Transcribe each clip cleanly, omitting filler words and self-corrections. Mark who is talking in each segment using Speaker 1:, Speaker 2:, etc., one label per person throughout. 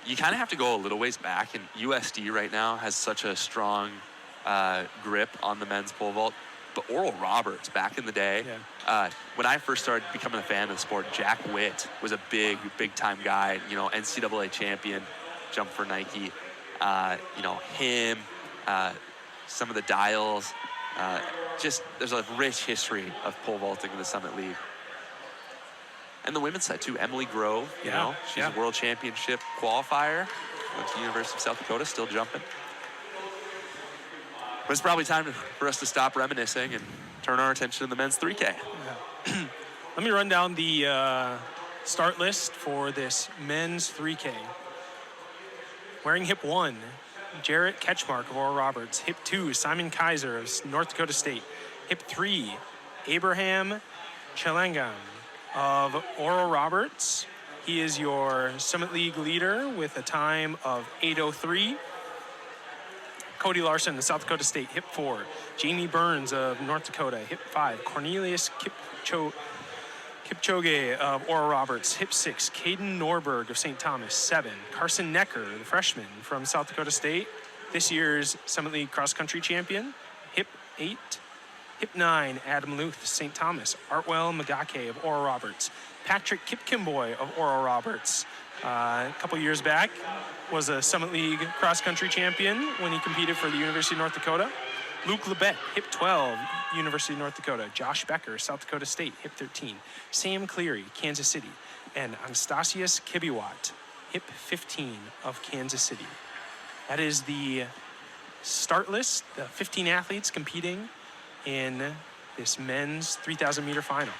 Speaker 1: you kind of have to go a little ways back, and USD right now has such a strong grip on the men's pole vault. But Oral Roberts, back in the day, when I first started becoming a fan of the sport, Jack Witt was a big time guy, you know, NCAA champion, jumped for Nike. You know, him, some of the Dials, just there's a rich history of pole vaulting in the Summit League. And the women's side too, Emily Grove, you know, she's a world championship qualifier, went to the University of South Dakota, still jumping. But it's probably time for us to stop reminiscing and turn our attention to the men's 3K.
Speaker 2: Yeah. Let me run down the start list for this men's 3K. Wearing hip 1, Jarrett Ketchmark of Oral Roberts. Hip 2, Simon Kaiser of North Dakota State. Hip 3, Abraham Chelangam of Oral Roberts. He is your Summit League leader with a time of 8:03. Cody Larson of South Dakota State, hip 4. Jamie Burns of North Dakota, hip 5. Cornelius Kipchoge of Oral Roberts, hip 6. Caden Norberg of St. Thomas, 7. Carson Necker, the freshman from South Dakota State, this year's Summit League cross-country champion, hip 8. Hip 9, Adam Luth, St. Thomas. Artwell Magake of Oral Roberts. Patrick Kipkimboy of Oral Roberts. A couple years back, was a Summit League cross-country champion when he competed for the University of North Dakota. Luke Lebet, hip 12, University of North Dakota. Josh Becker, South Dakota State, hip 13. Sam Cleary, Kansas City. And Anastasius Kibiwat, hip 15 of Kansas City. That is the start list, the 15 athletes competing in this men's 3,000 meter final.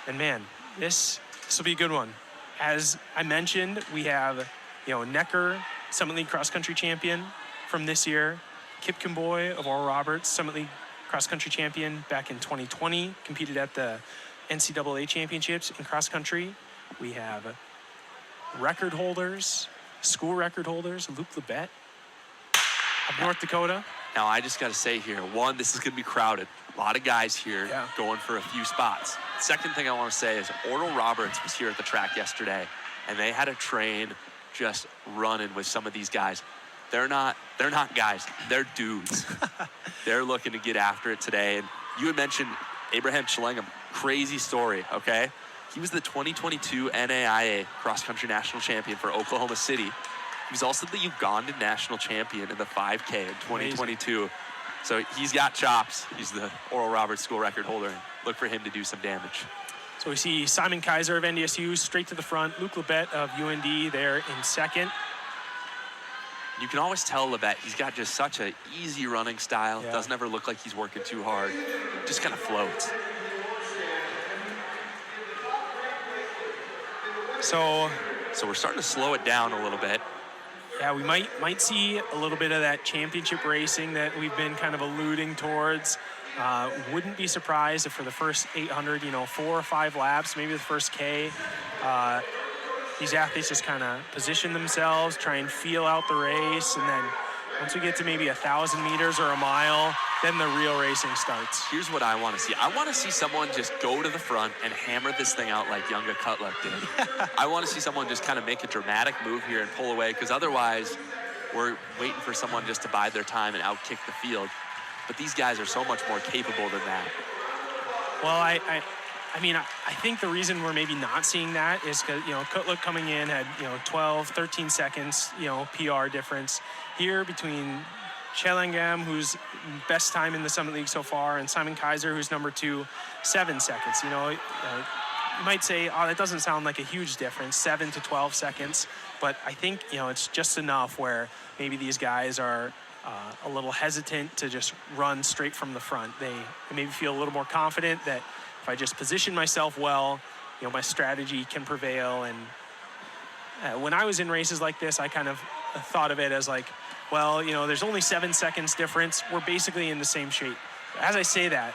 Speaker 2: And man, this will be a good one. As I mentioned, we have, you know, Necker, Summit League cross-country champion from this year. Kipkimboy of Oral Roberts, Summit League cross-country champion back in 2020, competed at the NCAA championships in cross-country. We have record holders, school record holders, Luke Lebet of North Dakota.
Speaker 1: Now, I just got to say here, one, this is going to be crowded. A lot of guys here going for a few spots. Second thing I want to say is Oral Roberts was here at the track yesterday, and they had a train just running with some of these guys. They're not guys, they're dudes. They're looking to get after it today. And you had mentioned Abraham Chelangam, crazy story, okay? He was the 2022 NAIA cross-country national champion for Oklahoma City. He was also the Ugandan national champion in the 5K in 2022. Amazing. So he's got chops. He's the Oral Roberts school record holder. Look for him to do some damage.
Speaker 2: So we see Simon Kaiser of NDSU straight to the front. Luke Lebet of UND there in second.
Speaker 1: You can always tell Lebet, he's got just such an easy running style. Doesn't ever look like he's working too hard. Just kind of floats. So we're starting to slow it down a little bit.
Speaker 2: Yeah, we might see a little bit of that championship racing that we've been kind of alluding towards. Wouldn't be surprised if for the first 800, 4 or 5 laps, maybe the first K, these athletes just kind of position themselves, try and feel out the race, and then once we get to maybe 1,000 meters or a mile, then the real racing starts.
Speaker 1: Here's what I want to see. I want to see someone just go to the front and hammer this thing out like Yunga Cutlip did. I want to see someone just kind of make a dramatic move here and pull away, because otherwise we're waiting for someone just to bide their time and outkick the field. But these guys are so much more capable than that.
Speaker 2: Well, I mean, I think the reason we're maybe not seeing that is because, Cutlip coming in had, 12, 13 seconds, PR difference. Here between Chelangam, who's best time in the Summit League so far, and Simon Kaiser, who's number 2, 7 seconds. You might say, oh, that doesn't sound like a huge difference, 7 to 12 seconds. But I think, it's just enough where maybe these guys are a little hesitant to just run straight from the front. They maybe feel a little more confident that if I just position myself well, my strategy can prevail. And when I was in races like this, I kind of thought of it as like, well, there's only 7 seconds difference. We're basically in the same shape. As I say that,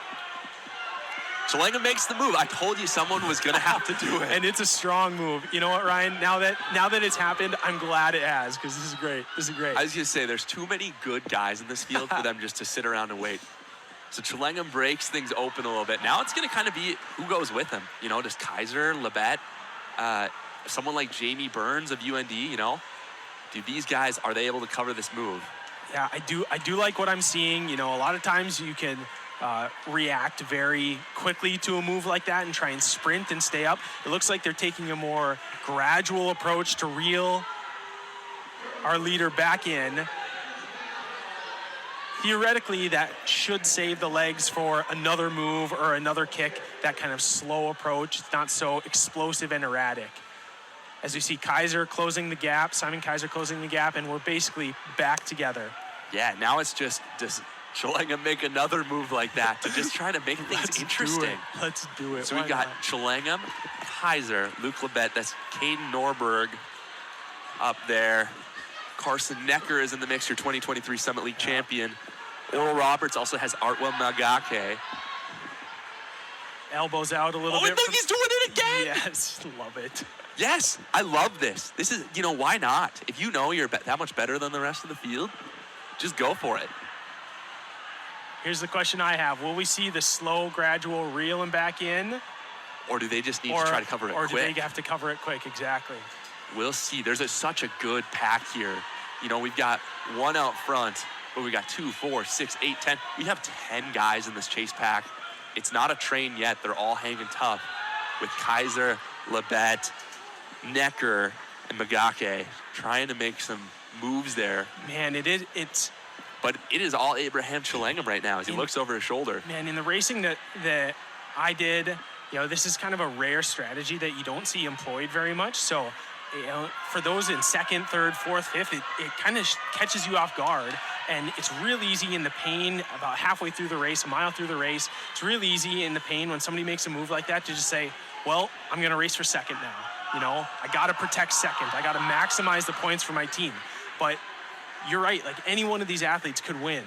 Speaker 1: Chelangam makes the move. I told you someone was going to have to do it.
Speaker 2: And it's a strong move. You know what, Ryan? Now that it's happened, I'm glad it has, because this is great. This is great.
Speaker 1: I was going to say, there's too many good guys in this field for them just to sit around and wait. So Chelangam breaks things open a little bit. Now it's going to kind of be who goes with him. Does Kaiser, Lebet, someone like Jamie Burns of UND, Do these guys, are they able to cover this move?
Speaker 2: Yeah, I do like what I'm seeing. You know, a lot of times you can react very quickly to a move like that and try and sprint and stay up. It looks like they're taking a more gradual approach to reel our leader back in. Theoretically, that should save the legs for another move or another kick, that kind of slow approach. It's not so explosive and erratic. As we see Kaiser closing the gap, Simon Kaiser closing the gap, and we're basically back together.
Speaker 1: Yeah, now it's just Chelangam make another move like that to just try to make things interesting.
Speaker 2: Let's do it.
Speaker 1: So we've got Chelangam, Kaiser, Luke Lebet, that's Caden Norberg up there. Carson Necker is in the mix, your 2023 Summit League champion. Oral Roberts also has Artwell Magake.
Speaker 2: Elbows out a little bit.
Speaker 1: Oh, look, he's doing it again!
Speaker 2: Yes, love it.
Speaker 1: Yes, I love this. This is, you know, why not? If you know you're that much better than the rest of the field, just go for it.
Speaker 2: Here's the question I have. Will we see the slow, gradual reel him back in?
Speaker 1: Or do they just need to try to cover it quick?
Speaker 2: Or do they have to cover it quick? Exactly.
Speaker 1: We'll see. There's such a good pack here. You know, we've got one out front, but we got 2, 4, 6, 8, 10. We have 10 guys in this chase pack. It's not a train yet. They're all hanging tough with Kaiser, Lebet, Necker, and Magake trying to make some moves there.
Speaker 2: Man,
Speaker 1: But it is all Abraham Chelangam right now as he looks over his shoulder.
Speaker 2: Man, in the racing that I did, you know, this is kind of a rare strategy that you don't see employed very much. So, you know, for those in second, third, fourth, fifth, it kind of catches you off guard. And it's real easy in the pain about halfway through the race, a mile through the race. It's real easy in the pain when somebody makes a move like that to just say, well, I'm going to race for second now. You know, I got to protect second. I got to maximize the points for my team. But you're right, like any one of these athletes could win,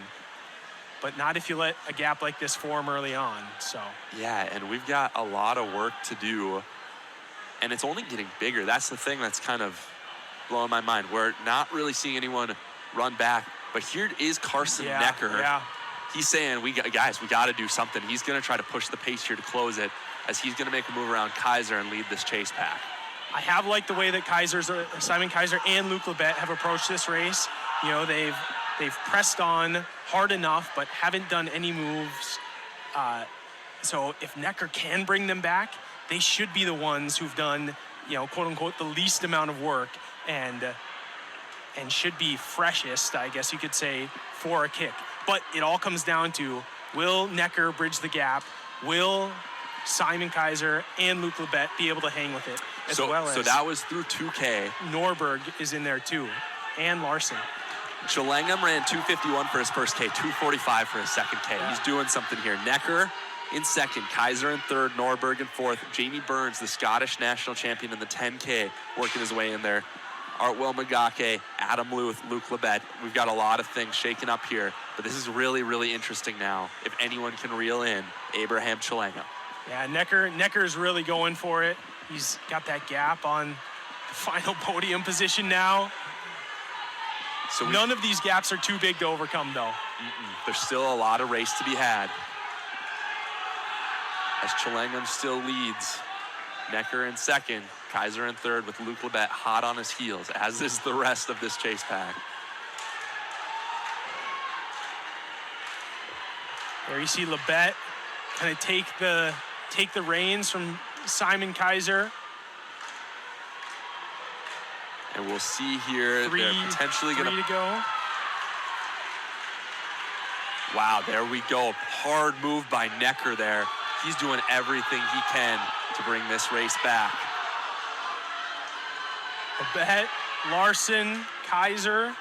Speaker 2: but not if you let a gap like this form early on. So
Speaker 1: yeah, and we've got a lot of work to do, and it's only getting bigger. That's the thing that's kind of blowing my mind. We're not really seeing anyone run back, but here is Carson Necker.
Speaker 2: Yeah.
Speaker 1: He's saying, we got to do something. He's going to try to push the pace here to close it, as he's going to make a move around Kaiser and lead this chase pack.
Speaker 2: I have liked the way that Simon Kaiser and Luke Lebet have approached this race. You know, they've pressed on hard enough, but haven't done any moves. So if Necker can bring them back, they should be the ones who've done, you know, quote unquote, the least amount of work and should be freshest, I guess you could say, for a kick. But it all comes down to, will Necker bridge the gap? Will Simon Kaiser and Luke Lebet be able to hang with it? So
Speaker 1: that was through 2K.
Speaker 2: Norberg is in there too, and Larson.
Speaker 1: Chelangam ran 2:51 for his first K, 2:45 for his second K. Yeah. He's doing something here. Necker in second, Kaiser in third, Norberg in fourth. Jamie Burns, the Scottish national champion in the 10K, working his way in there. Artwell Magake, Adam Luth, Luke Lebet. We've got a lot of things shaking up here, but this is really, really interesting now. If anyone can reel in Abraham Chelangam.
Speaker 2: Yeah, Necker's really going for it. He's got that gap on the final podium position now. So none of these gaps are too big to overcome, though.
Speaker 1: There's still a lot of race to be had. As Chelangam still leads. Necker in second, Kaiser in third, with Luke Lebet hot on his heels, as is the rest of this chase pack.
Speaker 2: There you see Lebet kind of take the reins from Simon Kaiser.
Speaker 1: And we'll see here, they're potentially going
Speaker 2: to go.
Speaker 1: Wow, there we go. Hard move by Necker there. He's doing everything he can to bring this race back.
Speaker 2: Lebet, Larson, Kaiser,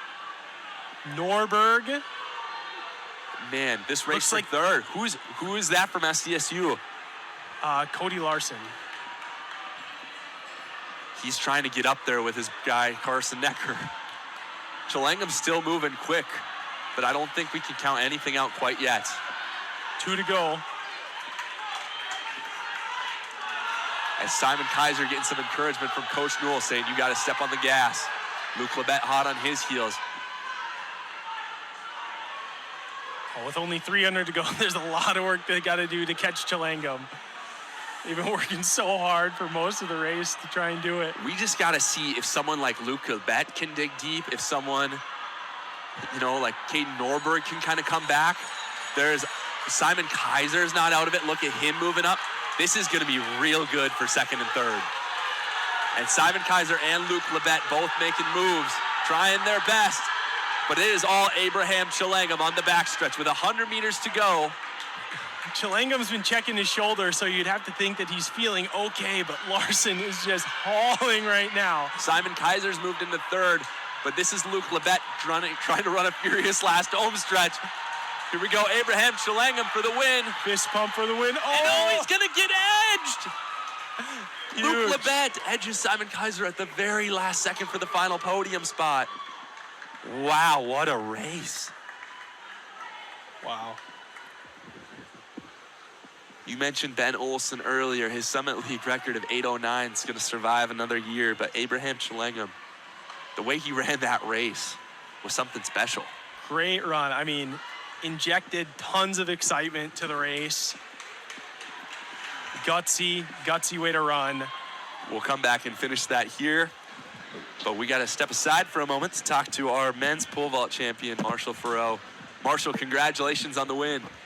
Speaker 2: Norberg.
Speaker 1: Man, this race for third. Who is that from SDSU?
Speaker 2: Cody Larson.
Speaker 1: He's trying to get up there with his guy, Carson Necker. Chelangam's still moving quick, but I don't think we can count anything out quite yet.
Speaker 2: 2 to go.
Speaker 1: As Simon Kaiser getting some encouragement from Coach Newell, saying, you got to step on the gas. Luke Lebet hot on his heels.
Speaker 2: Oh, with only 300 to go, there's a lot of work they got to do to catch Chelangam. They've been working so hard for most of the race to try and do it.
Speaker 1: We just got to see if someone like Luke Lebet can dig deep, if someone, like Caden Norberg can kind of come back. There's Simon Kaiser's not out of it. Look at him moving up. This is going to be real good for second and third. And Simon Kaiser and Luke Lebet both making moves, trying their best. But it is all Abraham Chelangam on the backstretch with 100 meters to go.
Speaker 2: Chelangam's been checking his shoulder, so you'd have to think that he's feeling okay, but Larson is just hauling right now.
Speaker 1: Simon Kaiser's moved into third, but this is Luke Lebet trying to run a furious last home stretch. Here we go, Abraham Chelangam for the win.
Speaker 2: Fist pump for the win.
Speaker 1: Oh, he's gonna get edged!
Speaker 2: Huge.
Speaker 1: Luke Lebet edges Simon Kaiser at the very last second for the final podium spot. Wow, what a race.
Speaker 2: Wow.
Speaker 1: You mentioned Ben Olsen earlier. His Summit League record of 8:09 is going to survive another year, but Abraham Chelangam, the way he ran that race was something special.
Speaker 2: Great run. I mean, injected tons of excitement to the race. Gutsy way to run.
Speaker 1: We'll come back and finish that here, but we got to step aside for a moment to talk to our men's pole vault champion, Marshall Farreau. Marshall, congratulations on the win.